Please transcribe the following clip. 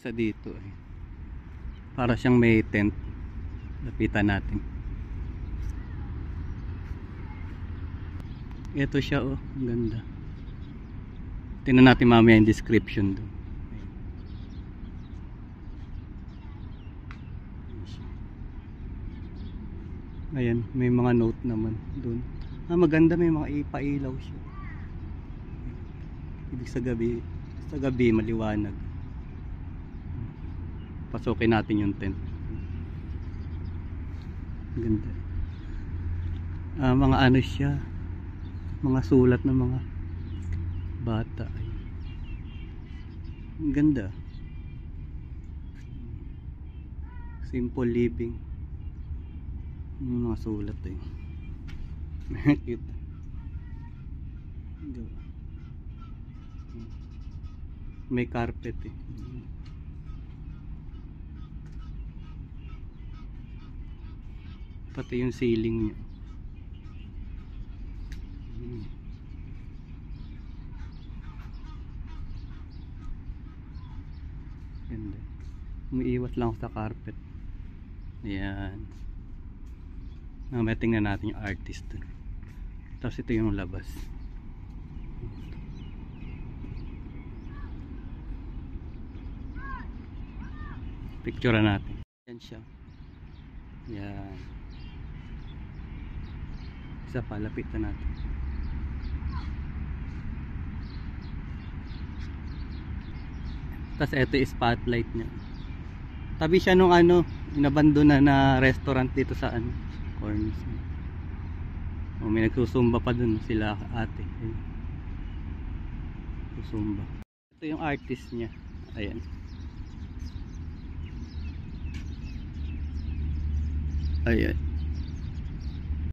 isa dito eh. Para siyang may tent. Lapitan natin. Ito siya oh, ang ganda. Tingnan natin mamaya yung description doon. Ayan, may mga note naman doon. Maganda, may mga ipailaw siya. Ibig sa gabi maliwanag. Pasukin natin yung tent. Ganda. Mga ano siya, mga sulat ng mga bata. Ang ganda. Simple living. Yung mga sulat eh. Cute. May carpet eh. Pati yung ceiling niya. Ganda. Umiiwas lang ako sa carpet. Ayan. May tingnan natin yung artist. Tapos ito yung labas. Picture natin. Yan siya. Yan. Isa pa, lapitan natin. Tapos ito yung spotlight niya. Tabi siya nung ano, inabandona na restaurant dito sa ano, Cornice. Oh, may nagsusumba pa dun sila ate. Ayun. Susumba. Ito yung artist niya. Ayan. Ayan.